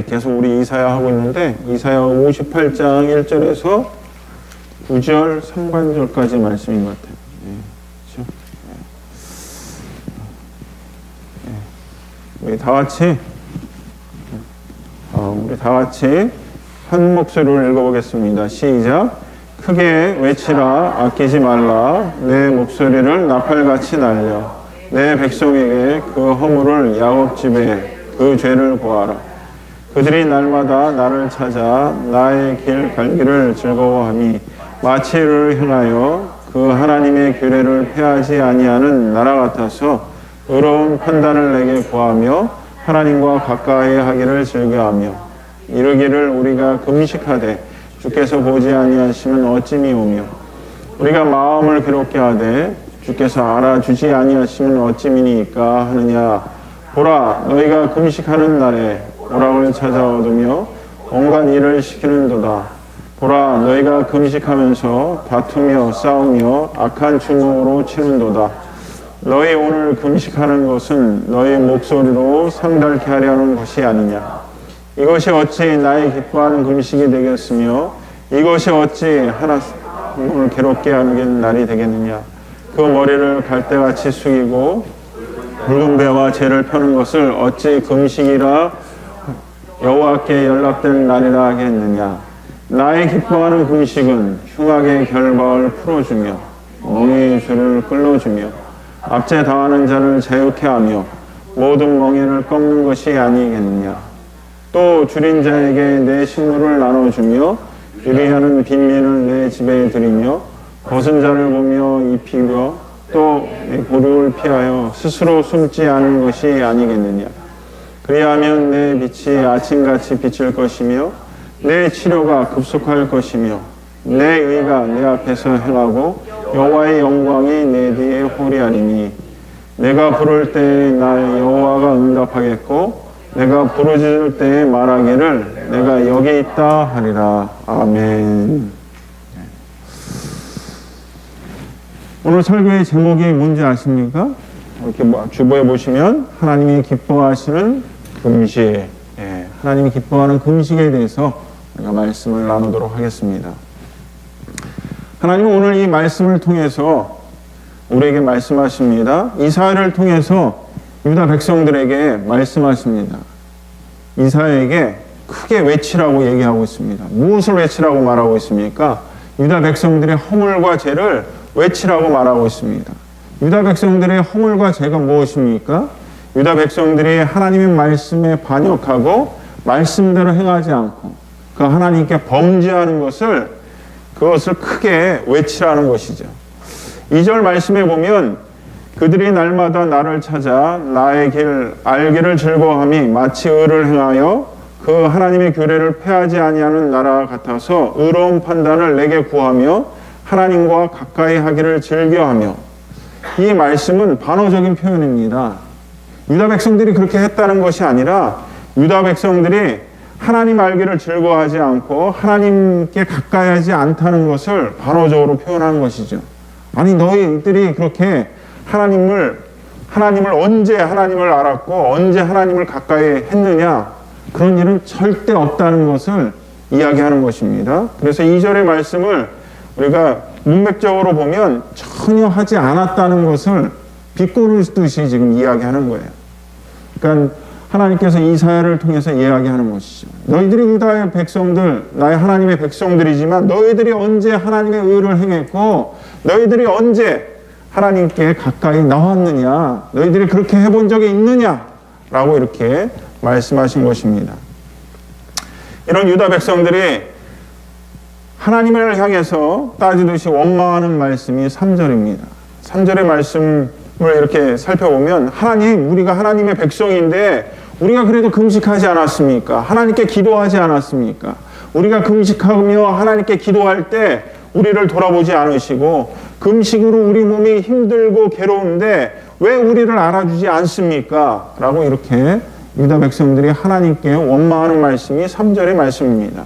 계속 우리 이사야 하고 있는데 이사야 58장 1절에서 9절 상반절까지 말씀인 것 같아요. 그렇죠? 우리 다 같이 한 목소리로 읽어보겠습니다. 시작. 크게 외치라. 아끼지 말라. 내 목소리를 나팔같이 날려 내 백성에게 그 허물을 야곱 집에 그 죄를 고하라. 그들이 날마다 나를 찾아 나의 길 갈기를 즐거워하니 마치 이를 행하여 그 하나님의 규례를 폐하지 아니하는 나라 같아서 의로운 판단을 내게 구하며 하나님과 가까이 하기를 즐겨하며 이르기를 우리가 금식하되 주께서 보지 아니하시면 어찌미오며 우리가 마음을 괴롭게 하되 주께서 알아주지 아니하시면 어찌미니까 하느냐. 보라, 너희가 금식하는 날에 오락을 찾아 얻으며 온갖 일을 시키는도다. 보라, 너희가 금식하면서 다투며 싸우며 악한 주먹으로 치는도다. 너희 오늘 금식하는 것은 너희 목소리로 상달케 하려는 것이 아니냐. 이것이 어찌 나의 기뻐하는 금식이 되겠으며 이것이 어찌 하나님을 괴롭게 하는 날이 되겠느냐. 그 머리를 갈대같이 숙이고 붉은 배와 죄를 펴는 것을 어찌 금식이라 여호와께 연락될 날이라 하겠느냐. 나의 기뻐하는 금식은 흉악의 결박을 풀어주며 멍에의 줄을 끌어주며 압제 당하는 자를 자유케 하며 모든 멍에를 꺾는 것이 아니겠느냐. 또 줄인 자에게 내 식물을 나눠주며 유리하는 빈민을 내 집에 들이며 벗은 자를 보며 입히며 또 고륙을 피하여 스스로 숨지 않은 것이 아니겠느냐. 그리하면 내 빛이 아침같이 비칠 것이며 내 치료가 급속할 것이며 내 의가 내 앞에서 행하고 여호와의 영광이 내 뒤에 호리하리니 내가 부를 때에 날 여호와가 응답하겠고 내가 부르짖을 때에 말하기를 내가 여기 있다 하리라. 아멘. 오늘 설교의 제목이 뭔지 아십니까? 이렇게 주보에 보시면 하나님이 기뻐하시는 금식, 하나님이 기뻐하는 금식에 대해서 우리가 말씀을 나누도록 하겠습니다. 하나님은 오늘 이 말씀을 통해서 우리에게 말씀하십니다. 이사야를 통해서 유다 백성들에게 말씀하십니다. 이사야에게 크게 외치라고 얘기하고 있습니다. 무엇을 외치라고 말하고 있습니까? 유다 백성들의 허물과 죄를 외치라고 말하고 있습니다. 유다 백성들의 허물과 죄가 무엇입니까? 유다 백성들이 하나님의 말씀에 반역하고 말씀대로 행하지 않고 그 하나님께 범죄하는 그것을 크게 외치라는 것이죠. 2절 말씀에 보면 그들이 날마다 나를 찾아 나의 길 알기를 즐거워함이 마치 의를 행하여 그 하나님의 규례를 폐하지 아니하는 나라 같아서 의로운 판단을 내게 구하며 하나님과 가까이 하기를 즐겨하며. 이 말씀은 반어적인 표현입니다. 유다 백성들이 그렇게 했다는 것이 아니라 유다 백성들이 하나님 알기를 즐거워하지 않고 하나님께 가까이 하지 않다는 것을 반어적으로 표현하는 것이죠. 아니 너희들이 그렇게 하나님을 언제 하나님을 알았고 언제 하나님을 가까이 했느냐, 그런 일은 절대 없다는 것을 이야기하는 것입니다. 그래서 2절의 말씀을 우리가 문맥적으로 보면 전혀 하지 않았다는 것을 비꼬듯이 지금 이야기하는 거예요. 그러니까 하나님께서 이사야를 통해서 이야기하는 것이죠. 너희들이 유다의 백성들, 나의 하나님의 백성들이지만 너희들이 언제 하나님의 의를 행했고 너희들이 언제 하나님께 가까이 나왔느냐, 너희들이 그렇게 해본 적이 있느냐 라고 이렇게 말씀하신 것입니다. 이런 유다 백성들이 하나님을 향해서 따지듯이 원망하는 말씀이 3절입니다. 3절의 말씀을 이렇게 살펴보면 하나님, 우리가 하나님의 백성인데 우리가 그래도 금식하지 않았습니까? 하나님께 기도하지 않았습니까? 우리가 금식하며 하나님께 기도할 때 우리를 돌아보지 않으시고 금식으로 우리 몸이 힘들고 괴로운데 왜 우리를 알아주지 않습니까? 라고 이렇게 유다 백성들이 하나님께 원망하는 말씀이 3절의 말씀입니다.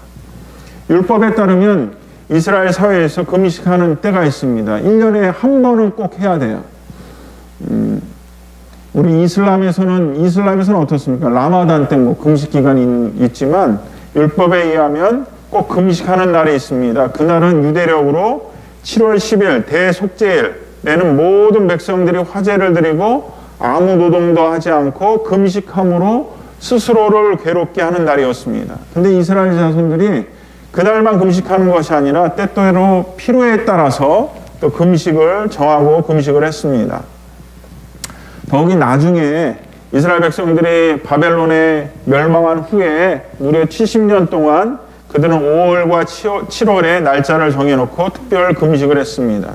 율법에 따르면 이스라엘 사회에서 금식하는 때가 있습니다. 1년에 한 번은 꼭 해야 돼요. 우리 이슬람에서는 어떻습니까? 라마단 때 뭐 금식 기간이 있지만 율법에 의하면 꼭 금식하는 날이 있습니다. 그날은 유대력으로 7월 10일 대속죄일에는 모든 백성들이 화제를 드리고 아무 노동도 하지 않고 금식함으로 스스로를 괴롭게 하는 날이었습니다. 근데 이스라엘 자손들이 그날만 금식하는 것이 아니라 때때로 필요에 따라서 또 금식을 정하고 금식을 했습니다. 더욱이 나중에 이스라엘 백성들이 바벨론에 멸망한 후에 무려 70년 동안 그들은 5월과 7월에 날짜를 정해놓고 특별 금식을 했습니다.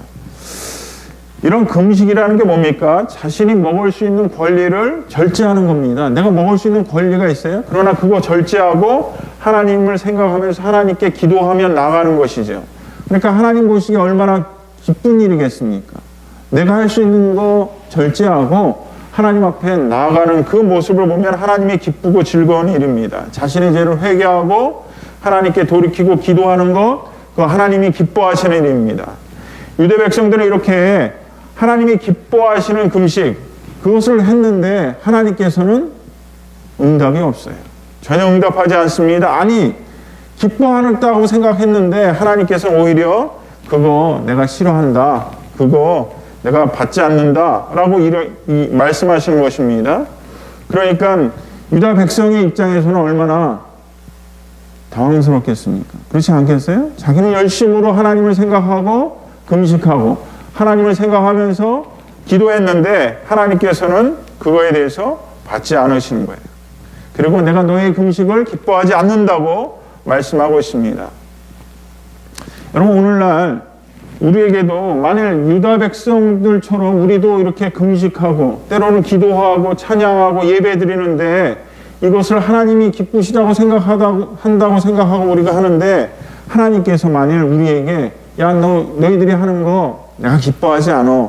이런 금식이라는 게 뭡니까? 자신이 먹을 수 있는 권리를 절제하는 겁니다. 내가 먹을 수 있는 권리가 있어요. 그러나 그거 절제하고 하나님을 생각하면서 하나님께 기도하며 나가는 것이죠. 그러니까 하나님 보시기에 얼마나 기쁜 일이겠습니까? 내가 할 수 있는 거 절제하고 하나님 앞에 나아가는 그 모습을 보면 하나님이 기쁘고 즐거운 일입니다. 자신의 죄를 회개하고 하나님께 돌이키고 기도하는 것, 그거 하나님이 기뻐하시는 일입니다. 유대 백성들은 이렇게 하나님이 기뻐하시는 금식, 그것을 했는데 하나님께서는 응답이 없어요. 전혀 응답하지 않습니다. 아니, 기뻐한다고 생각했는데 하나님께서 오히려 그거 내가 싫어한다, 그거 내가 받지 않는다 라고 말씀하시는 것입니다. 그러니까 유다 백성의 입장에서는 얼마나 당황스럽겠습니까? 그렇지 않겠어요? 자기는 열심으로 하나님을 생각하고 금식하고 하나님을 생각하면서 기도했는데 하나님께서는 그거에 대해서 받지 않으시는 거예요. 그리고 내가 너의 금식을 기뻐하지 않는다고 말씀하고 있습니다. 여러분, 오늘날 우리에게도 만일 유다 백성들처럼 우리도 이렇게 금식하고 때로는 기도하고 찬양하고 예배드리는데 이것을 하나님이 기쁘시다고 한다고 생각하고 우리가 하는데 하나님께서 만일 우리에게 야, 너희들이 하는 거 내가 기뻐하지 않아,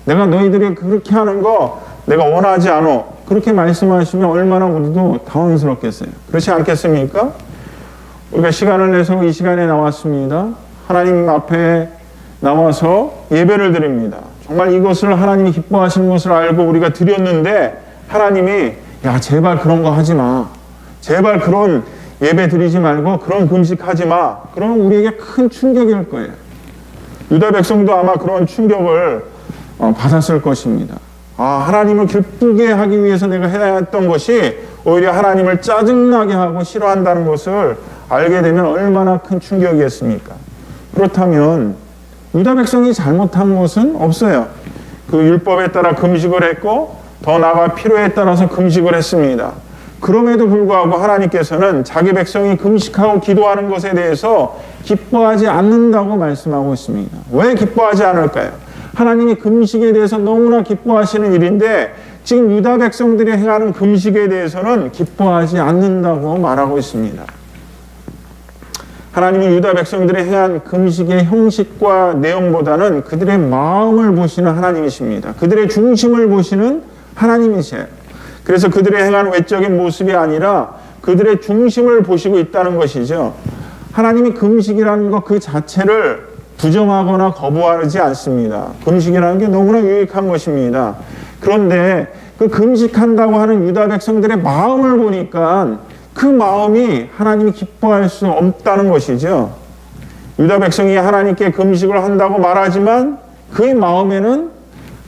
내가 너희들이 그렇게 하는 거 내가 원하지 않아, 그렇게 말씀하시면 얼마나 우리도 당황스럽겠어요. 그렇지 않겠습니까? 우리가 시간을 내서 이 시간에 나왔습니다. 하나님 앞에 나와서 예배를 드립니다. 정말 이것을 하나님이 기뻐하시는 것을 알고 우리가 드렸는데 하나님이 야, 제발 그런 거 하지 마, 제발 그런 예배 드리지 말고 그런 금식하지 마, 그러면 우리에게 큰 충격일 거예요. 유다 백성도 아마 그런 충격을 받았을 것입니다. 아, 하나님을 기쁘게 하기 위해서 내가 해야 했던 것이 오히려 하나님을 짜증나게 하고 싫어한다는 것을 알게 되면 얼마나 큰 충격이었습니까? 그렇다면 유다 백성이 잘못한 것은 없어요. 그 율법에 따라 금식을 했고 더 나아가 필요에 따라서 금식을 했습니다. 그럼에도 불구하고 하나님께서는 자기 백성이 금식하고 기도하는 것에 대해서 기뻐하지 않는다고 말씀하고 있습니다. 왜 기뻐하지 않을까요? 하나님이 금식에 대해서 너무나 기뻐하시는 일인데 지금 유다 백성들이 행하는 금식에 대해서는 기뻐하지 않는다고 말하고 있습니다. 하나님이 유다 백성들이 행한 금식의 형식과 내용보다는 그들의 마음을 보시는 하나님이십니다. 그들의 중심을 보시는 하나님이세요. 그래서 그들의 행한 외적인 모습이 아니라 그들의 중심을 보시고 있다는 것이죠. 하나님이 금식이라는 것 그 자체를 부정하거나 거부하지 않습니다. 금식이라는 게 너무나 유익한 것입니다. 그런데 그 금식한다고 하는 유다 백성들의 마음을 보니까 그 마음이 하나님이 기뻐할 수 없다는 것이죠. 유다 백성이 하나님께 금식을 한다고 말하지만 그의 마음에는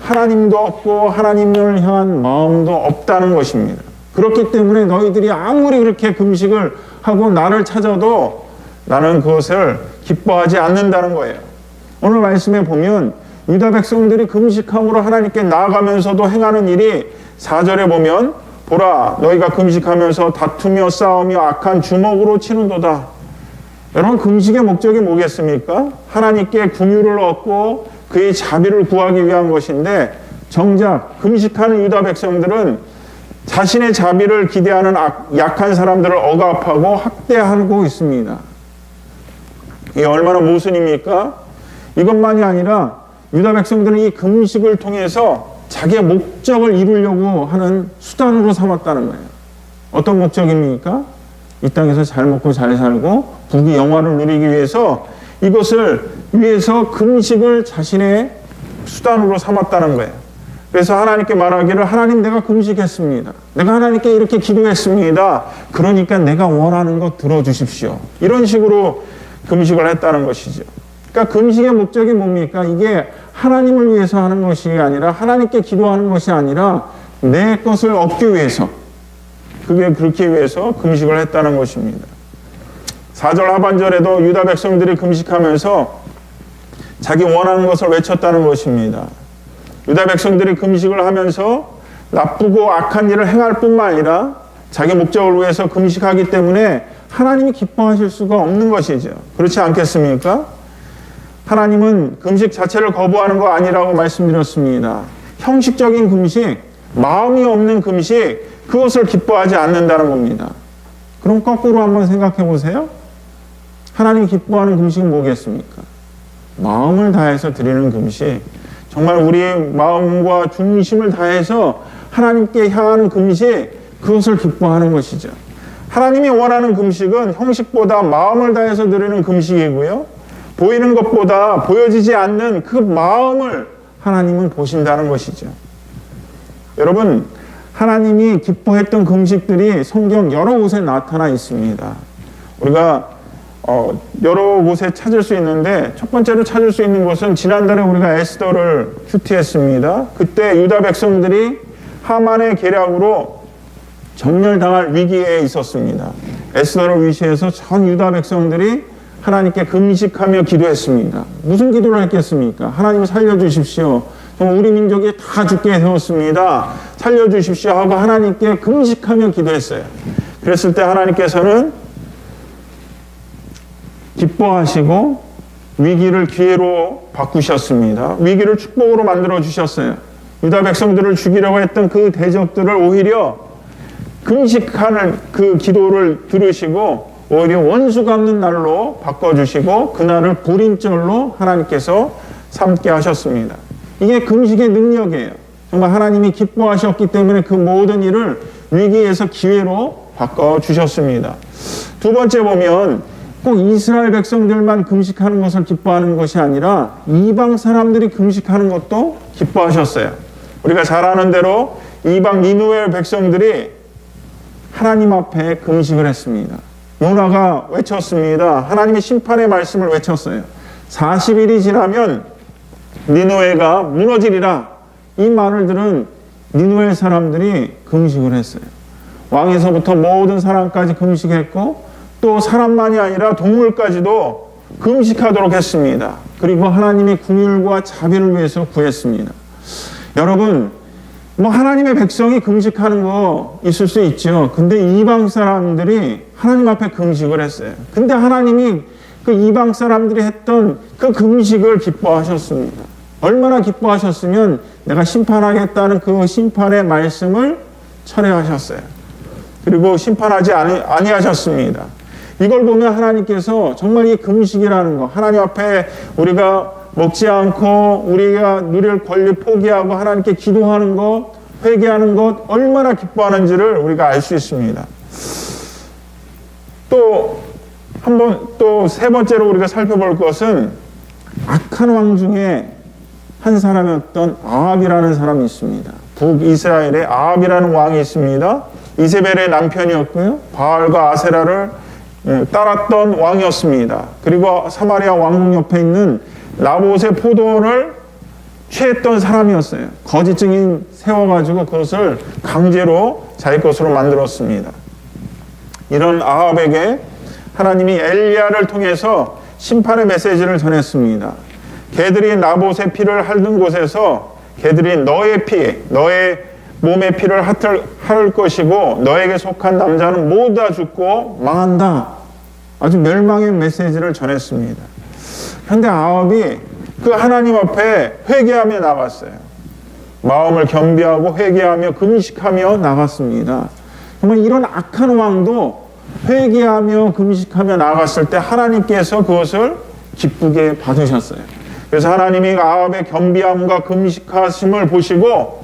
하나님도 없고 하나님을 향한 마음도 없다는 것입니다. 그렇기 때문에 너희들이 아무리 그렇게 금식을 하고 나를 찾아도 나는 그것을 기뻐하지 않는다는 거예요. 오늘 말씀에 보면 유다 백성들이 금식함으로 하나님께 나아가면서도 행하는 일이 4절에 보면 보라, 너희가 금식하면서 다투며 싸우며 악한 주먹으로 치는도다. 여러분, 금식의 목적이 뭐겠습니까? 하나님께 긍휼을 얻고 그의 자비를 구하기 위한 것인데 정작 금식하는 유다 백성들은 자신의 자비를 기대하는 약한 사람들을 억압하고 학대하고 있습니다. 이게 얼마나 모순입니까? 이것만이 아니라 유다 백성들은 이 금식을 통해서 자기의 목적을 이루려고 하는 수단으로 삼았다는 거예요. 어떤 목적입니까? 이 땅에서 잘 먹고 잘 살고 부귀 영화를 누리기 위해서 이것을 위해서 금식을 자신의 수단으로 삼았다는 거예요. 그래서 하나님께 말하기를 하나님 내가 금식했습니다. 내가 하나님께 이렇게 기도했습니다. 그러니까 내가 원하는 것 들어주십시오. 이런 식으로 금식을 했다는 것이죠. 그러니까 금식의 목적이 뭡니까? 이게 하나님을 위해서 하는 것이 아니라 하나님께 기도하는 것이 아니라 내 것을 얻기 위해서 그게 그렇게 위해서 금식을 했다는 것입니다. 4절 하반절에도 유다 백성들이 금식하면서 자기 원하는 것을 외쳤다는 것입니다. 유다 백성들이 금식을 하면서 나쁘고 악한 일을 행할 뿐만 아니라 자기 목적을 위해서 금식하기 때문에 하나님이 기뻐하실 수가 없는 것이죠. 그렇지 않겠습니까? 하나님은 금식 자체를 거부하는 거 아니라고 말씀드렸습니다. 형식적인 금식, 마음이 없는 금식, 그것을 기뻐하지 않는다는 겁니다. 그럼 거꾸로 한번 생각해 보세요. 하나님 기뻐하는 금식은 뭐겠습니까? 마음을 다해서 드리는 금식, 정말 우리의 마음과 중심을 다해서 하나님께 향하는 금식, 그것을 기뻐하는 것이죠. 하나님이 원하는 금식은 형식보다 마음을 다해서 드리는 금식이고요. 보이는 것보다 보여지지 않는 그 마음을 하나님은 보신다는 것이죠. 여러분, 하나님이 기뻐했던 금식들이 성경 여러 곳에 나타나 있습니다. 우리가 여러 곳에 찾을 수 있는데 첫 번째로 찾을 수 있는 것은 지난달에 우리가 에스더를 큐티했습니다. 그때 유다 백성들이 하만의 계략으로 전멸당할 위기에 있었습니다. 에스더를 위시해서 전 유다 백성들이 하나님께 금식하며 기도했습니다. 무슨 기도를 했겠습니까? 하나님 살려주십시오. 우리 민족이 다 죽게 되었습니다. 살려주십시오 하고 하나님께 금식하며 기도했어요. 그랬을 때 하나님께서는 기뻐하시고 위기를 기회로 바꾸셨습니다. 위기를 축복으로 만들어 주셨어요. 유다 백성들을 죽이려고 했던 그 대적들을 오히려 금식하는 그 기도를 들으시고 오히려 원수 갚는 날로 바꿔주시고 그날을 불임절로 하나님께서 삼게 하셨습니다. 이게 금식의 능력이에요. 정말 하나님이 기뻐하셨기 때문에 그 모든 일을 위기에서 기회로 바꿔주셨습니다. 두 번째 보면 꼭 이스라엘 백성들만 금식하는 것을 기뻐하는 것이 아니라 이방 사람들이 금식하는 것도 기뻐하셨어요. 우리가 잘 아는 대로 이방 니느웨 백성들이 하나님 앞에 금식을 했습니다. 요나가 외쳤습니다. 하나님의 심판의 말씀을 외쳤어요. 40일이 지나면 니느웨가 무너지리라. 이 말을 들은 니느웨 사람들이 금식을 했어요. 왕에서부터 모든 사람까지 금식했고 또 사람만이 아니라 동물까지도 금식하도록 했습니다. 그리고 하나님의 긍휼과 자비를 위해서 구했습니다. 여러분, 하나님의 백성이 금식하는 거 있을 수 있죠. 근데 이방 사람들이 하나님 앞에 금식을 했어요. 근데 하나님이 그 이방 사람들이 했던 그 금식을 기뻐하셨습니다. 얼마나 기뻐하셨으면 내가 심판하겠다는 그 심판의 말씀을 철회하셨어요. 그리고 심판하지 아니하셨습니다. 이걸 보면 하나님께서 정말 이 금식이라는 거, 하나님 앞에 우리가 먹지 않고 우리가 누릴 권리 포기하고 하나님께 기도하는 것, 회개하는 것 얼마나 기뻐하는지를 우리가 알 수 있습니다. 또 세 번째로 우리가 살펴볼 것은 악한 왕 중에 한 사람이었던 아합이라는 사람이 있습니다. 북이스라엘에 아합이라는 왕이 있습니다. 이세벨의 남편이었고요. 바알과 아세라를 따랐던 왕이었습니다. 그리고 사마리아 왕궁 옆에 있는 나봇의 포도원을 취했던 사람이었어요. 거짓 증인 세워가지고 그것을 강제로 자기 것으로 만들었습니다. 이런 아합에게 하나님이 엘리야를 통해서 심판의 메시지를 전했습니다. 개들이 나봇의 피를 핥은 곳에서 개들이 너의 피, 너의 몸의 피를 핥을 것이고 너에게 속한 남자는 모두 다 죽고 망한다. 아주 멸망의 메시지를 전했습니다. 그런데 아합이 그 하나님 앞에 회개하며 나갔어요. 마음을 겸비하고 회개하며 금식하며 나갔습니다. 정말 이런 악한 왕도 회개하며 금식하며 나갔을 때 하나님께서 그것을 기쁘게 받으셨어요. 그래서 하나님이 아합의 겸비함과 금식하심을 보시고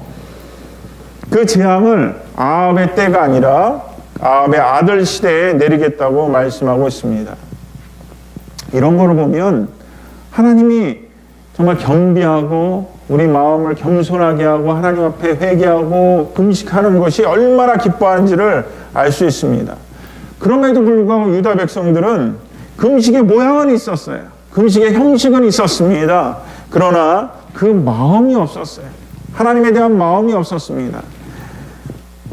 그 재앙을 아합의 때가 아니라 아합의 아들 시대에 내리겠다고 말씀하고 있습니다. 이런 걸 보면 하나님이 정말 겸비하고 우리 마음을 겸손하게 하고 하나님 앞에 회개하고 금식하는 것이 얼마나 기뻐하는지를 알 수 있습니다. 그럼에도 불구하고 유다 백성들은 금식의 모양은 있었어요. 금식의 형식은 있었습니다. 그러나 그 마음이 없었어요. 하나님에 대한 마음이 없었습니다.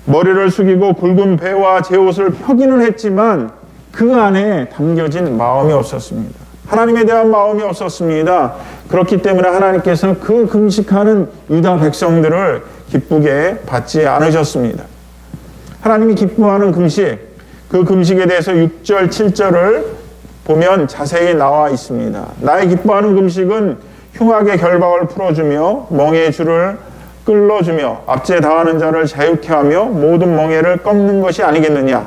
머리를 숙이고 굵은 배와 제옷을 펴기는 했지만 그 안에 담겨진 마음이 없었습니다. 하나님에 대한 마음이 없었습니다. 그렇기 때문에 하나님께서 그 금식하는 유다 백성들을 기쁘게 받지 않으셨습니다. 하나님이 기뻐하는 금식, 그 금식에 대해서 6절, 7절을 보면 자세히 나와 있습니다. 나의 기뻐하는 금식은 흉악의 결박을 풀어주며 멍에의 줄을 끌어주며 압제에 당하는 자를 자유케 하며 모든 멍에를 꺾는 것이 아니겠느냐.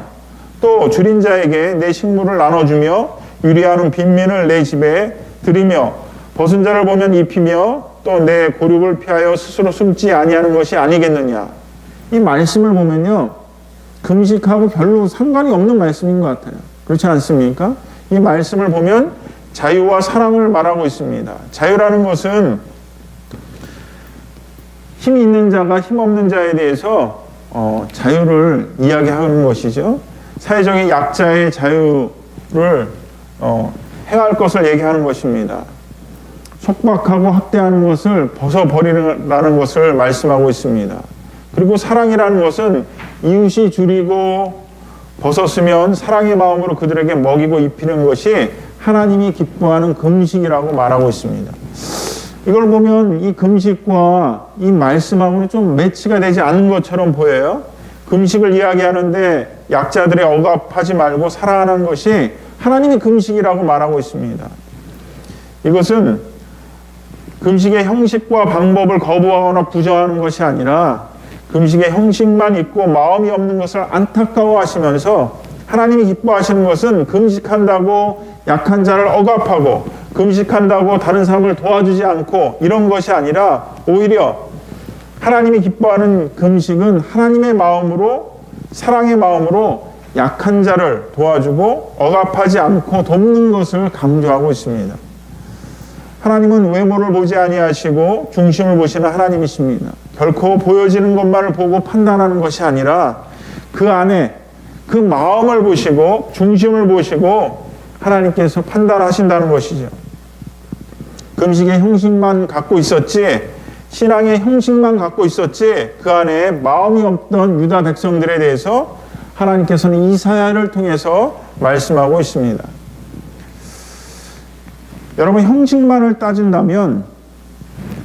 또 줄인 자에게 내 식물을 나눠주며 유리하는 빈민을 내 집에 들이며 벗은 자를 보면 입히며 또 내 고륙을 피하여 스스로 숨지 아니하는 것이 아니겠느냐. 이 말씀을 보면요, 금식하고 별로 상관이 없는 말씀인 것 같아요. 그렇지 않습니까? 이 말씀을 보면 자유와 사랑을 말하고 있습니다. 자유라는 것은 힘이 있는 자가 힘 없는 자에 대해서 자유를 이야기하는 것이죠. 사회적인 약자의 자유를 행할 것을 얘기하는 것입니다. 속박하고 학대하는 것을 벗어버리라는 것을 말씀하고 있습니다. 그리고 사랑이라는 것은 이웃이 줄이고 벗었으면 사랑의 마음으로 그들에게 먹이고 입히는 것이 하나님이 기뻐하는 금식이라고 말하고 있습니다. 이걸 보면 이 금식과 이 말씀하고는 좀 매치가 되지 않는 것처럼 보여요. 금식을 이야기하는데 약자들의 억압하지 말고 사랑하는 것이 하나님이 금식이라고 말하고 있습니다. 이것은 금식의 형식과 방법을 거부하거나 부정하는 것이 아니라 금식의 형식만 있고 마음이 없는 것을 안타까워하시면서 하나님이 기뻐하시는 것은 금식한다고 약한 자를 억압하고 금식한다고 다른 사람을 도와주지 않고 이런 것이 아니라 오히려 하나님이 기뻐하는 금식은 하나님의 마음으로, 사랑의 마음으로 약한 자를 도와주고 억압하지 않고 돕는 것을 강조하고 있습니다. 하나님은 외모를 보지 아니하시고 중심을 보시는 하나님이십니다. 결코 보여지는 것만을 보고 판단하는 것이 아니라 그 안에 그 마음을 보시고 중심을 보시고 하나님께서 판단하신다는 것이죠. 금식의 형식만 갖고 있었지, 신앙의 형식만 갖고 있었지 그 안에 마음이 없던 유다 백성들에 대해서 하나님께서는 이사야를 통해서 말씀하고 있습니다. 여러분, 형식만을 따진다면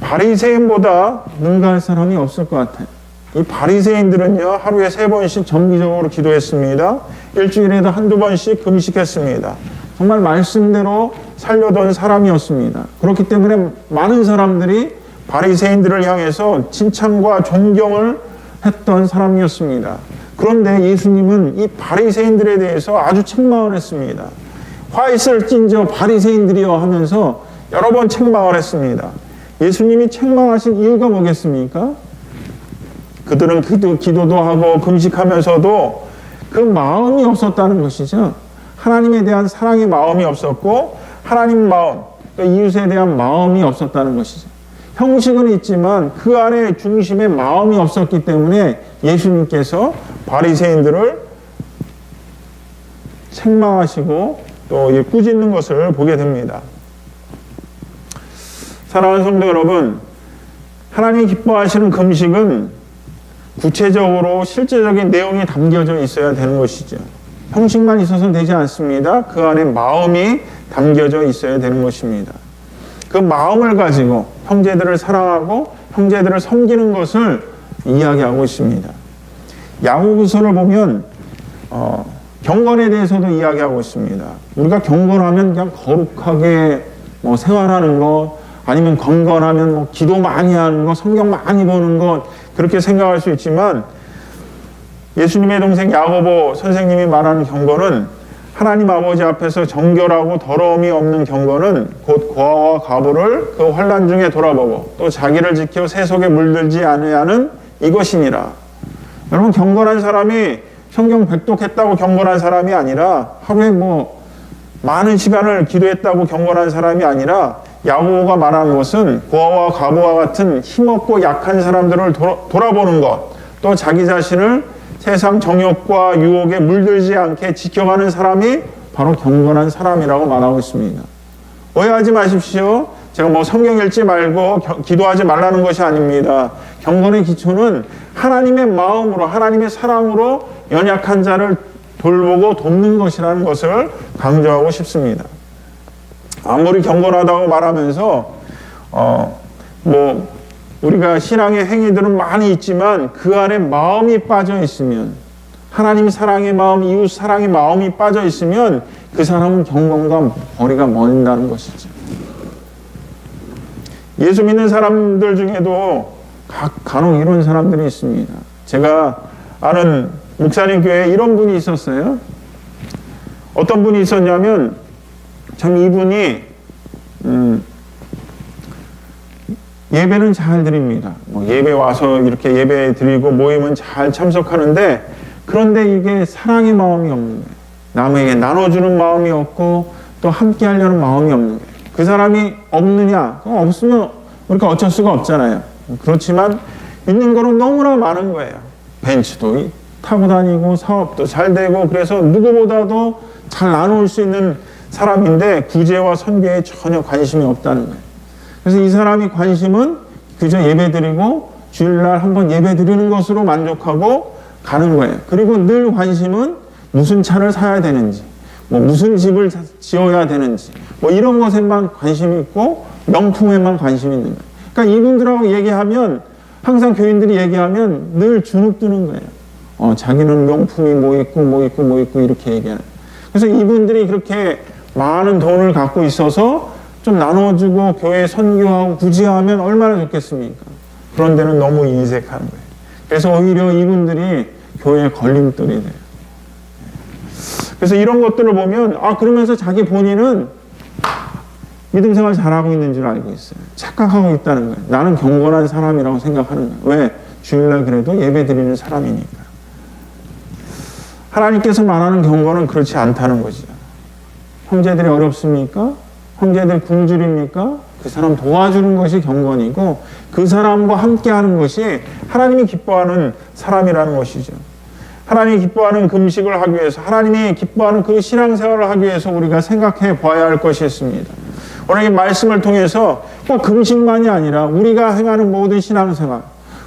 바리새인보다 능가할 사람이 없을 것 같아요. 이 바리새인들은요, 하루에 3번씩 정기적으로 기도했습니다. 일주일에도 한두 번씩 금식했습니다. 정말 말씀대로 살려던 사람이었습니다. 그렇기 때문에 많은 사람들이 바리새인들을 향해서 칭찬과 존경을 했던 사람이었습니다. 그런데 예수님은 이 바리새인들에 대해서 아주 책망을 했습니다. 화 있을진저 바리새인들이여 하면서 여러 번 책망을 했습니다. 예수님이 책망하신 이유가 뭐겠습니까? 그들은 기도도 하고 금식하면서도 그 마음이 없었다는 것이죠. 하나님에 대한 사랑의 마음이 없었고 하나님 마음, 또 이웃에 대한 마음이 없었다는 것이죠. 형식은 있지만 그 안에 중심에 마음이 없었기 때문에 예수님께서 바리새인들을 책망하시고 또 꾸짖는 것을 보게 됩니다. 사랑하는 성도 여러분, 하나님이 기뻐하시는 금식은 구체적으로 실제적인 내용이 담겨져 있어야 되는 것이죠. 형식만 있어서는 되지 않습니다. 그 안에 마음이 담겨져 있어야 되는 것입니다. 그 마음을 가지고 형제들을 사랑하고 형제들을 섬기는 것을 이야기하고 있습니다. 야고보서를 보면 경건에 대해서도 이야기하고 있습니다. 우리가 경건하면 그냥 거룩하게 생활하는 것, 아니면 경건하면 기도 많이 하는 것, 성경 많이 보는 것, 그렇게 생각할 수 있지만 예수님의 동생 야고보 선생님이 말하는 경건은, 하나님 아버지 앞에서 정결하고 더러움이 없는 경건은 곧 고아와 과부를 그 환난 중에 돌아보고 또 자기를 지켜 세속에 물들지 않으려는 이것이니라. 여러분, 경건한 사람이 성경 백독했다고 경건한 사람이 아니라, 하루에 많은 시간을 기도했다고 경건한 사람이 아니라, 야고보가 말하는 것은 고아와 과부와 같은 힘없고 약한 사람들을 돌아보는 것, 또 자기 자신을 세상 정욕과 유혹에 물들지 않게 지켜가는 사람이 바로 경건한 사람이라고 말하고 있습니다. 오해하지 마십시오. 제가 뭐 성경 읽지 말고 기도하지 말라는 것이 아닙니다. 경건의 기초는 하나님의 마음으로, 하나님의 사랑으로 연약한 자를 돌보고 돕는 것이라는 것을 강조하고 싶습니다. 아무리 경건하다고 말하면서 우리가 신앙의 행위들은 많이 있지만 그 안에 마음이 빠져 있으면, 하나님 사랑의 마음, 이웃 사랑의 마음이 빠져 있으면 그 사람은 경건과 거리가 먼다는 것이죠. 예수 믿는 사람들 중에도 간혹 이런 사람들이 있습니다. 제가 아는 목사님 교회에 이런 분이 있었어요. 어떤 분이 있었냐면 참 이분이 예배는 잘 드립니다. 예배 와서 이렇게 예배 드리고 모임은 잘 참석하는데, 그런데 이게 사랑의 마음이 없는 거예요. 남에게 나눠주는 마음이 없고 또 함께 하려는 마음이 없는 거예요. 그 사람이 없느냐? 없으면 우리가 어쩔 수가 없잖아요. 그렇지만 있는 거는 너무나 많은 거예요. 벤츠도 타고 다니고 사업도 잘 되고, 그래서 누구보다도 잘 나눌 수 있는 사람인데 구제와 선교에 전혀 관심이 없다는 거예요. 그래서 이 사람이 관심은 그저 예배 드리고 주일날 한번 예배 드리는 것으로 만족하고 가는 거예요. 그리고 늘 관심은 무슨 차를 사야 되는지, 무슨 집을 지어야 되는지, 이런 것에만 관심이 있고 명품에만 관심이 있는 거예요. 그러니까 이분들하고 얘기하면, 항상 교인들이 얘기하면 늘 주눅 드는 거예요. 자기는 명품이 뭐 있고 이렇게 얘기하는. 그래서 이분들이 그렇게 많은 돈을 갖고 있어서 좀 나눠주고 교회 선교하고 구제하면 얼마나 좋겠습니까? 그런 데는 너무 인색하는 거예요. 그래서 오히려 이분들이 교회에 걸림돌이 돼요. 그래서 이런 것들을 보면 그러면서 자기 본인은 믿음 생활 잘하고 있는 줄 알고 있어요. 착각하고 있다는 거예요. 나는 경건한 사람이라고 생각하는 거예요. 왜? 주일날 그래도 예배 드리는 사람이니까. 하나님께서 말하는 경건은 그렇지 않다는 거죠. 형제들이 어렵습니까? 형제들 굶주립니까? 그 사람 도와주는 것이 경건이고, 그 사람과 함께하는 것이 하나님이 기뻐하는 사람이라는 것이죠. 하나님이 기뻐하는 금식을 하기 위해서, 하나님이 기뻐하는 그 신앙생활을 하기 위해서 우리가 생각해 봐야 할 것이 있습니다. 오늘 이 말씀을 통해서 꼭 금식만이 아니라 우리가 행하는 모든 신앙생활,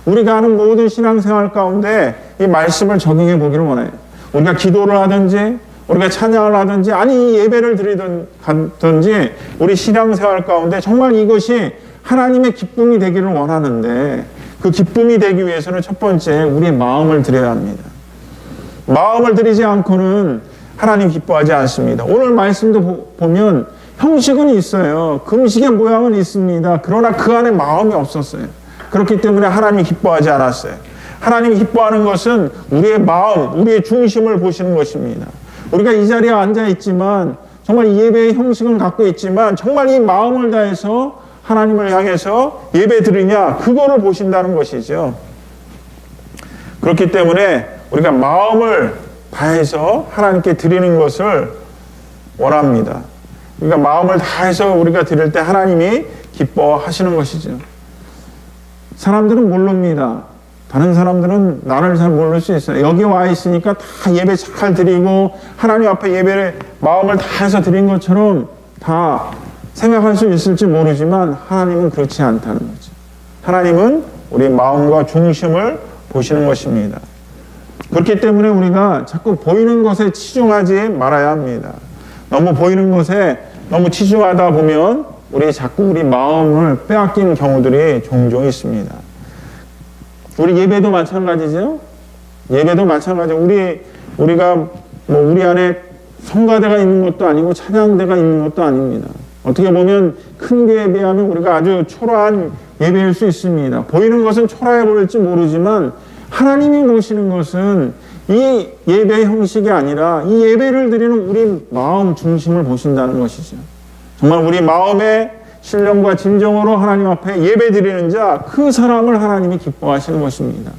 우리가 하는 모든 신앙생활 가운데 이 말씀을 적용해 보기를 원해요. 우리가 기도를 하든지, 우리가 찬양을 하든지, 아니 예배를 드리든지, 우리 신앙생활 가운데 정말 이것이 하나님의 기쁨이 되기를 원하는데, 그 기쁨이 되기 위해서는 첫 번째 우리의 마음을 드려야 합니다. 마음을 드리지 않고는 하나님 기뻐하지 않습니다. 오늘 말씀도 보면 형식은 있어요. 금식의 모양은 있습니다. 그러나 그 안에 마음이 없었어요. 그렇기 때문에 하나님이 기뻐하지 않았어요. 하나님이 기뻐하는 것은 우리의 마음, 우리의 중심을 보시는 것입니다. 우리가 이 자리에 앉아 있지만, 정말 이 예배의 형식은 갖고 있지만, 정말 이 마음을 다해서 하나님을 향해서 예배 드리냐, 그거를 보신다는 것이죠. 그렇기 때문에 우리가 마음을 다해서 하나님께 드리는 것을 원합니다. 그러니까 마음을 다해서 우리가 드릴 때 하나님이 기뻐하시는 것이죠. 사람들은 모릅니다. 다른 사람들은 나를 잘 모를 수 있어요. 여기 와 있으니까 다 예배 잘 드리고 하나님 앞에 예배를 마음을 다해서 드린 것처럼 다 생각할 수 있을지 모르지만, 하나님은 그렇지 않다는 거죠. 하나님은 우리 마음과 중심을 보시는 것입니다. 그렇기 때문에 우리가 자꾸 보이는 것에 치중하지 말아야 합니다. 너무 보이는 것에 너무 치중하다 보면 우리 자꾸 우리 마음을 빼앗기는 경우들이 종종 있습니다. 우리 예배도 마찬가지죠. 예배도 마찬가지. 우리가 우리 안에 성가대가 있는 것도 아니고 찬양대가 있는 것도 아닙니다. 어떻게 보면 큰 교회에 비하면 우리가 아주 초라한 예배일 수 있습니다. 보이는 것은 초라해 보일지 모르지만 하나님이 보시는 것은 이 예배의 형식이 아니라 이 예배를 드리는 우리 마음 중심을 보신다는 것이죠. 정말 우리 마음의 신령과 진정으로 하나님 앞에 예배 드리는 자, 그 사람을 하나님이 기뻐하시는 것입니다.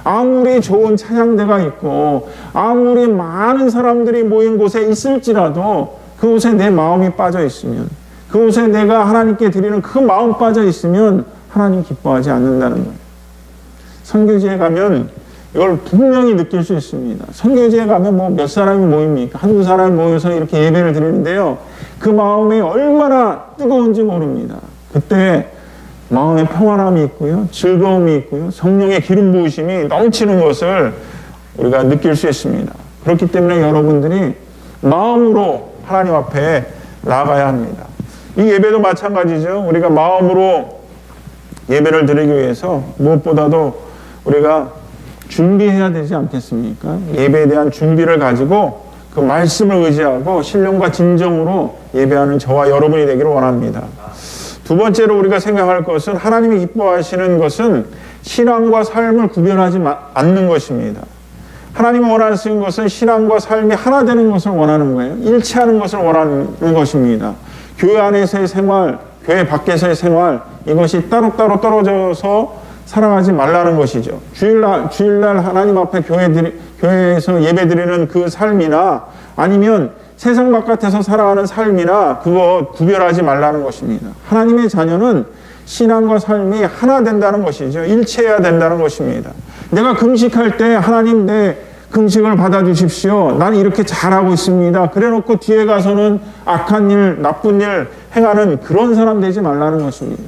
아무리 좋은 찬양대가 있고 아무리 많은 사람들이 모인 곳에 있을지라도 그곳에 내 마음이 빠져 있으면, 그곳에 내가 하나님께 드리는 그 마음 빠져 있으면 하나님 기뻐하지 않는다는 거예요. 선교지에 가면 이걸 분명히 느낄 수 있습니다. 선교지에 가면 뭐 몇 사람이 모입니까? 한두 사람이 모여서 이렇게 예배를 드리는데요. 그 마음이 얼마나 뜨거운지 모릅니다. 그때 마음에 평안함이 있고요. 즐거움이 있고요. 성령의 기름 부으심이 넘치는 것을 우리가 느낄 수 있습니다. 그렇기 때문에 여러분들이 마음으로 하나님 앞에 나아가야 합니다. 이 예배도 마찬가지죠. 우리가 마음으로 예배를 드리기 위해서 무엇보다도 우리가 준비해야 되지 않겠습니까? 예배에 대한 준비를 가지고 그 말씀을 의지하고 신령과 진정으로 예배하는 저와 여러분이 되기를 원합니다. 두 번째로 우리가 생각할 것은 하나님이 기뻐하시는 것은 신앙과 삶을 구별하지 않는 것입니다. 하나님이 원하시는 것은 신앙과 삶이 하나 되는 것을 원하는 거예요. 일치하는 것을 원하는 것입니다. 교회 안에서의 생활, 교회 밖에서의 생활, 이것이 따로따로 떨어져서 살아가지 말라는 것이죠. 주일날 하나님 앞에 교회에서 예배드리는 그 삶이나 아니면 세상 바깥에서 살아가는 삶이나 그거 구별하지 말라는 것입니다. 하나님의 자녀는 신앙과 삶이 하나 된다는 것이죠. 일체해야 된다는 것입니다. 내가 금식할 때 하나님 내 금식을 받아주십시오. 나는 이렇게 잘하고 있습니다. 그래놓고 뒤에 가서는 악한 일, 나쁜 일 행하는 그런 사람 되지 말라는 것입니다.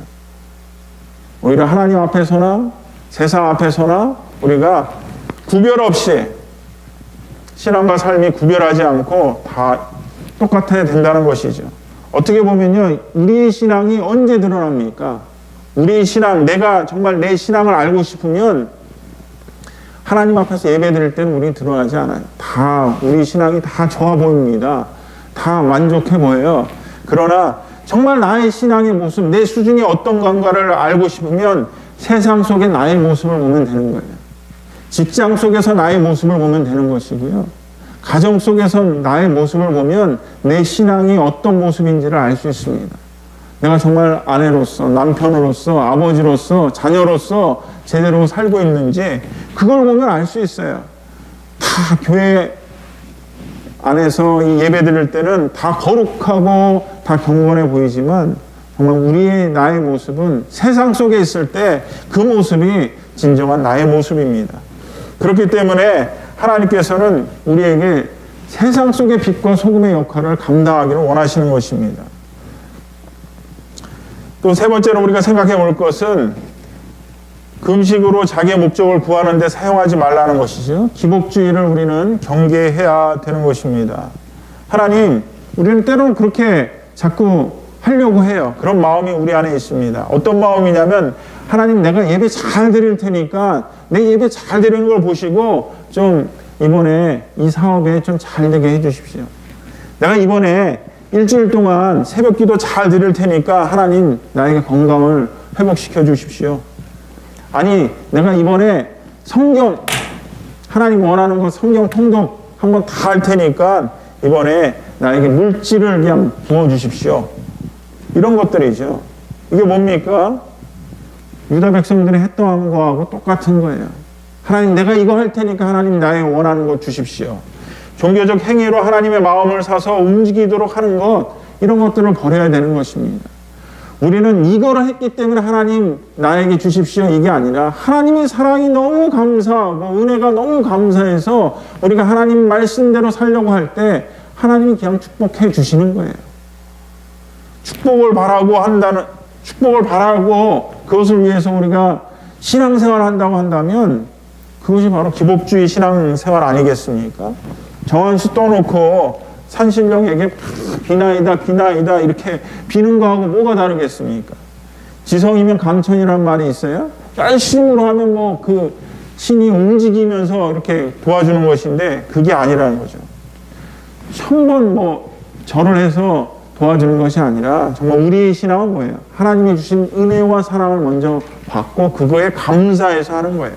오히려 하나님 앞에서나 세상 앞에서나 우리가 구별 없이 신앙과 삶이 구별하지 않고 다 똑같아야 된다는 것이죠. 어떻게 보면요, 우리의 신앙이 언제 드러납니까? 우리의 신앙, 내가 정말 내 신앙을 알고 싶으면 하나님 앞에서 예배 드릴 때는 우리는 드러나지 않아요. 다 우리 신앙이 다 좋아 보입니다. 다 만족해 보여요. 그러나 정말 나의 신앙의 모습, 내 수준이 어떤 건가를 알고 싶으면 세상 속에 나의 모습을 보면 되는 거예요. 직장 속에서 나의 모습을 보면 되는 것이고요. 가정 속에서 나의 모습을 보면 내 신앙이 어떤 모습인지를 알 수 있습니다. 내가 정말 아내로서, 남편으로서, 아버지로서, 자녀로서 제대로 살고 있는지 그걸 보면 알 수 있어요. 다 교회 안에서 이 예배 드릴 때는 다 거룩하고 다 경건해 보이지만 정말 우리의 나의 모습은 세상 속에 있을 때 그 모습이 진정한 나의 모습입니다. 그렇기 때문에 하나님께서는 우리에게 세상 속의 빛과 소금의 역할을 감당하기를 원하시는 것입니다. 또 세 번째로 우리가 생각해 볼 것은 금식으로 자기의 목적을 구하는 데 사용하지 말라는 것이죠. 기복주의를 우리는 경계해야 되는 것입니다. 하나님, 우리는 때로는 그렇게 자꾸 하려고 해요. 그런 마음이 우리 안에 있습니다. 어떤 마음이냐면 하나님, 내가 예배 잘 드릴 테니까 내 예배 잘 드리는 걸 보시고 좀 이번에 이 사업에 좀 잘 되게 해 주십시오. 내가 이번에 일주일 동안 새벽 기도 잘 드릴 테니까 하나님 나에게 건강을 회복시켜 주십시오. 아니, 내가 이번에 성경, 하나님 원하는 거 성경 통독 한번 다 할 테니까 이번에 나에게 물질을 그냥 부어주십시오. 이런 것들이죠. 이게 뭡니까? 유다 백성들이 했던 거하고 똑같은 거예요. 하나님, 내가 이거 할 테니까 하나님 나의 원하는 거 주십시오. 종교적 행위로 하나님의 마음을 사서 움직이도록 하는 것, 이런 것들을 버려야 되는 것입니다. 우리는 이거를 했기 때문에 하나님 나에게 주십시오, 이게 아니라 하나님의 사랑이 너무 감사하고 은혜가 너무 감사해서 우리가 하나님 말씀대로 살려고 할 때 하나님이 그냥 축복해 주시는 거예요. 축복을 바라고 그것을 위해서 우리가 신앙생활을 한다고 한다면 그것이 바로 기복주의 신앙생활 아니겠습니까? 정한수 떠놓고 산신령에게 비나이다 이렇게 비는 거하고 뭐가 다르겠습니까? 지성이면 감천이란 말이 있어요. 열심으로 하면 뭐 그 신이 움직이면서 이렇게 도와주는 것인데 그게 아니라는 거죠. 천번 뭐 절을 해서 도와주는 것이 아니라 정말 우리의 신앙은 뭐예요? 하나님이 주신 은혜와 사랑을 먼저 받고 그거에 감사해서 하는 거예요.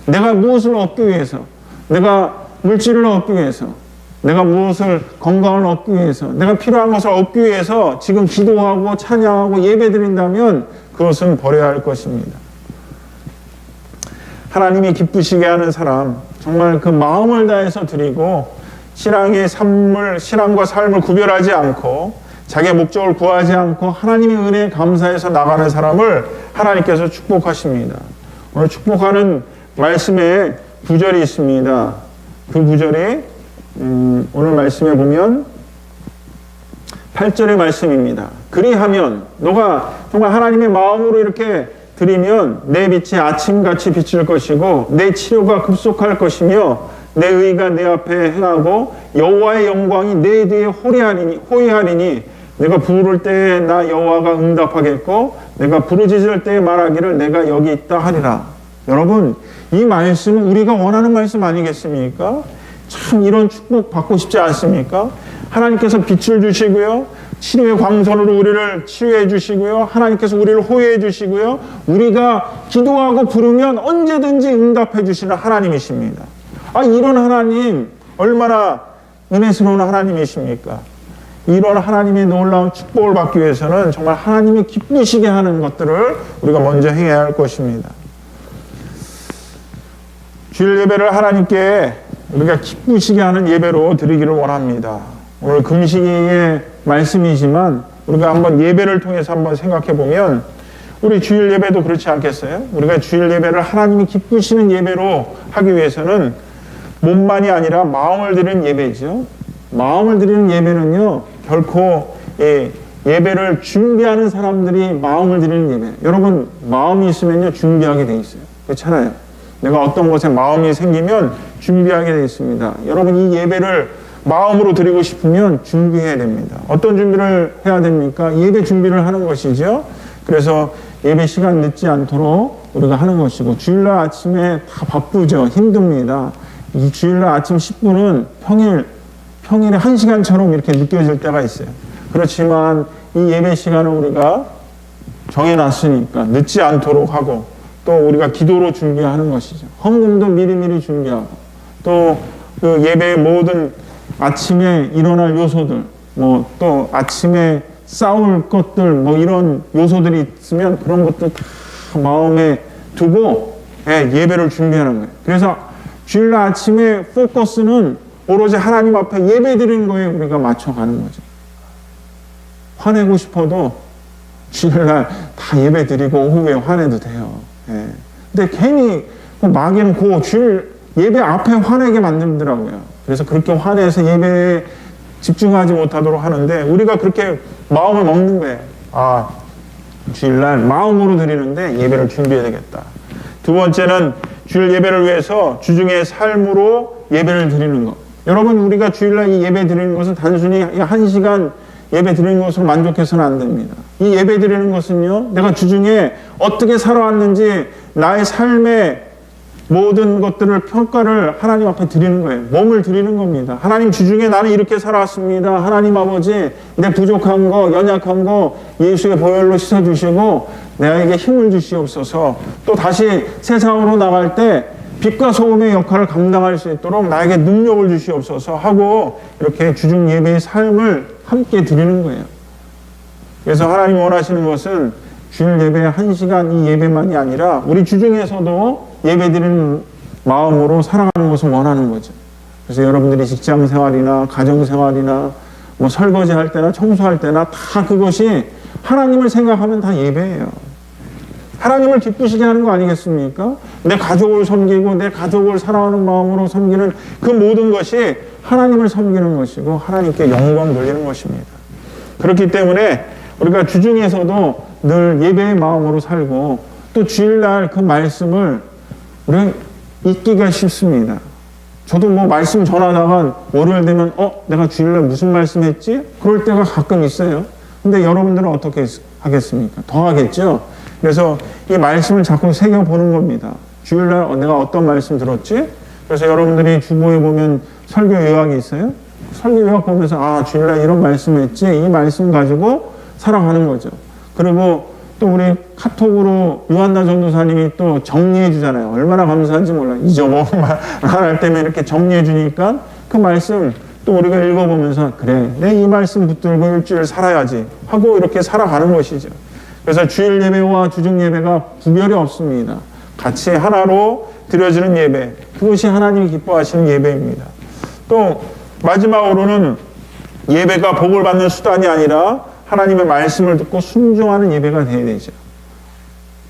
내가 무엇을 얻기 위해서, 내가 물질을 얻기 위해서, 내가 무엇을 건강을 얻기 위해서, 내가 필요한 것을 얻기 위해서 지금 기도하고 찬양하고 예배드린다면 그것은 버려야 할 것입니다. 하나님이 기쁘시게 하는 사람, 정말 그 마음을 다해서 드리고 신앙과 삶을 구별하지 않고 자기의 목적을 구하지 않고 하나님의 은혜에 감사해서 나가는 사람을 하나님께서 축복하십니다. 오늘 축복하는 말씀에 구절이 있습니다. 그 구절이 오늘 말씀에 보면 8절의 말씀입니다. 그리하면 너가 정말 하나님의 마음으로 이렇게 드리면 내 빛이 아침같이 비칠 것이고 내 치료가 급속할 것이며 내 의가 내 앞에 행하고 여호와의 영광이 내 뒤에 호위하리니 내가 부를 때에 나 여호와가 응답하겠고 내가 부르짖을 때에 말하기를 내가 여기 있다 하리라. 여러분, 이 말씀은 우리가 원하는 말씀 아니겠습니까? 참 이런 축복 받고 싶지 않습니까? 하나님께서 빛을 주시고요, 치료의 광선으로 우리를 치유해 주시고요, 하나님께서 우리를 호위해 주시고요, 우리가 기도하고 부르면 언제든지 응답해 주시는 하나님이십니다. 이런 하나님 얼마나 은혜스러운 하나님이십니까? 이런 하나님의 놀라운 축복을 받기 위해서는 정말 하나님이 기쁘시게 하는 것들을 우리가 먼저 해야 할 것입니다. 주일 예배를 하나님께 우리가 기쁘시게 하는 예배로 드리기를 원합니다. 오늘 금식의 말씀이지만 우리가 한번 예배를 통해서 한번 생각해 보면 우리 주일 예배도 그렇지 않겠어요? 우리가 주일 예배를 하나님이 기쁘시는 예배로 하기 위해서는 몸만이 아니라 마음을 드리는 예배죠. 마음을 드리는 예배는요, 결코 예배를 준비하는 사람들이 마음을 드리는 예배. 여러분, 마음이 있으면요, 준비하게 돼 있어요. 그렇잖아요. 내가 어떤 것에 마음이 생기면 준비하게 돼 있습니다. 여러분, 이 예배를 마음으로 드리고 싶으면 준비해야 됩니다. 어떤 준비를 해야 됩니까? 예배 준비를 하는 것이죠. 그래서 예배 시간 늦지 않도록 우리가 하는 것이고, 주일날 아침에 다 바쁘죠. 힘듭니다. 이 주일날 아침 10분은 평일에 1시간처럼 이렇게 느껴질 때가 있어요. 그렇지만 이 예배 시간을 우리가 정해놨으니까 늦지 않도록 하고, 또 우리가 기도로 준비하는 것이죠. 헌금도 미리미리 준비하고, 또 그 예배의 모든 아침에 일어날 요소들, 또 아침에 싸울 것들, 이런 요소들이 있으면 그런 것들 다 마음에 두고 예배를 준비하는 거예요. 그래서 주일날 아침에 포커스는 오로지 하나님 앞에 예배 드리는 거에 우리가 맞춰가는 거죠. 화내고 싶어도 주일날 다 예배 드리고 오후에 화내도 돼요. 근데 괜히 마귀는 그 주일 예배 앞에 화내게 만들더라고요. 그래서 그렇게 화내서 예배에 집중하지 못하도록 하는데, 우리가 그렇게 마음을 먹는 거예요. 주일날 마음으로 드리는데 예배를 준비해야 되겠다. 두 번째는 주일 예배를 위해서 주중의 삶으로 예배를 드리는 것. 여러분, 우리가 주일날 이 예배 드리는 것은 단순히 1시간 예배 드리는 것으로 만족해서는 안 됩니다. 이 예배 드리는 것은요, 내가 주중에 어떻게 살아왔는지 나의 삶의 모든 것들을 평가를 하나님 앞에 드리는 거예요. 몸을 드리는 겁니다. 하나님, 주중에 나는 이렇게 살아왔습니다. 하나님 아버지, 내 부족한 거, 연약한 거 예수의 보혈로 씻어주시고 나에게 힘을 주시옵소서. 또 다시 세상으로 나갈 때 빛과 소금의 역할을 감당할 수 있도록 나에게 능력을 주시옵소서 하고, 이렇게 주중 예배의 삶을 함께 드리는 거예요. 그래서 하나님 원하시는 것은 주일 예배 1시간 이 예배만이 아니라 우리 주중에서도 예배 드리는 마음으로 살아가는 것을 원하는 거죠. 그래서 여러분들이 직장 생활이나 가정 생활이나 설거지 할 때나 청소할 때나 다 그것이 하나님을 생각하면 다 예배예요. 하나님을 기쁘시게 하는 거 아니겠습니까? 내 가족을 섬기고 내 가족을 사랑하는 마음으로 섬기는 그 모든 것이 하나님을 섬기는 것이고 하나님께 영광 돌리는 것입니다. 그렇기 때문에 우리가 주중에서도 늘 예배의 마음으로 살고, 또 주일날 그 말씀을 우리가 잊기가 쉽습니다. 저도 말씀 전하다가 월요일 되면 내가 주일날 무슨 말씀 했지? 그럴 때가 가끔 있어요. 근데 여러분들은 어떻게 하겠습니까? 더 하겠죠? 그래서 이 말씀을 자꾸 새겨보는 겁니다. 주일날 내가 어떤 말씀 들었지? 그래서 여러분들이 주보에 보면 설교 요약이 있어요. 설교 요약 보면서 주일날 이런 말씀 했지? 이 말씀 가지고 살아가는 거죠. 그리고 또 우리 카톡으로 유한나 전도사님이 또 정리해 주잖아요. 얼마나 감사한지 몰라요. 잊어먹은 말 할 때면 이렇게 정리해 주니까 그 말씀 또 우리가 읽어보면서 그래, 내 이 말씀 붙들고 일주일 살아야지 하고 이렇게 살아가는 것이죠. 그래서 주일 예배와 주중 예배가 구별이 없습니다. 같이 하나로 드려지는 예배, 그것이 하나님이 기뻐하시는 예배입니다. 또 마지막으로는 예배가 복을 받는 수단이 아니라 하나님의 말씀을 듣고 순종하는 예배가 되어야 되죠.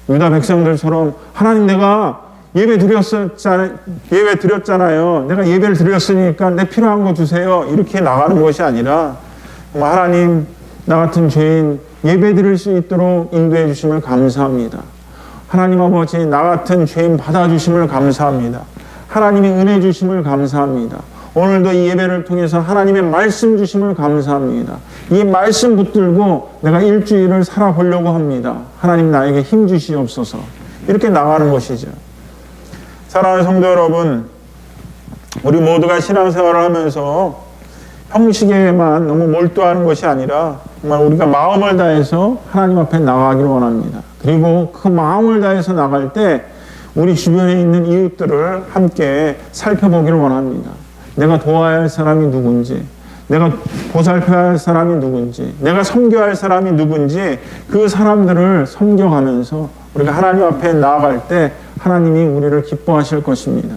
유다 백성들처럼 하나님 내가 예배 드렸잖아요. 내가 예배를 드렸으니까 내 필요한 거 주세요. 이렇게 나가는 것이 아니라 하나님 나 같은 죄인 예배 드릴 수 있도록 인도해 주심을 감사합니다. 하나님 아버지 나 같은 죄인 받아주심을 감사합니다. 하나님의 은혜 주심을 감사합니다. 오늘도 이 예배를 통해서 하나님의 말씀 주심을 감사합니다. 이 말씀 붙들고 내가 일주일을 살아보려고 합니다. 하나님 나에게 힘 주시옵소서. 이렇게 나가는 것이죠. 사랑하는 성도 여러분, 우리 모두가 신앙생활을 하면서 형식에만 너무 몰두하는 것이 아니라 정말 우리가 마음을 다해서 하나님 앞에 나가기를 원합니다. 그리고 그 마음을 다해서 나갈 때 우리 주변에 있는 이웃들을 함께 살펴보기를 원합니다. 내가 도와야 할 사람이 누군지, 내가 보살펴야 할 사람이 누군지, 내가 섬겨야 할 사람이 누군지 그 사람들을 섬겨가면서 우리가 하나님 앞에 나아갈 때 하나님이 우리를 기뻐하실 것입니다.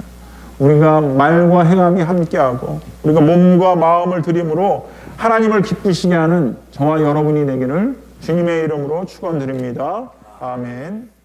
우리가 말과 행함이 함께하고 우리가 몸과 마음을 드림으로 하나님을 기쁘시게 하는 저와 여러분이 되기를 주님의 이름으로 축원드립니다. 아멘.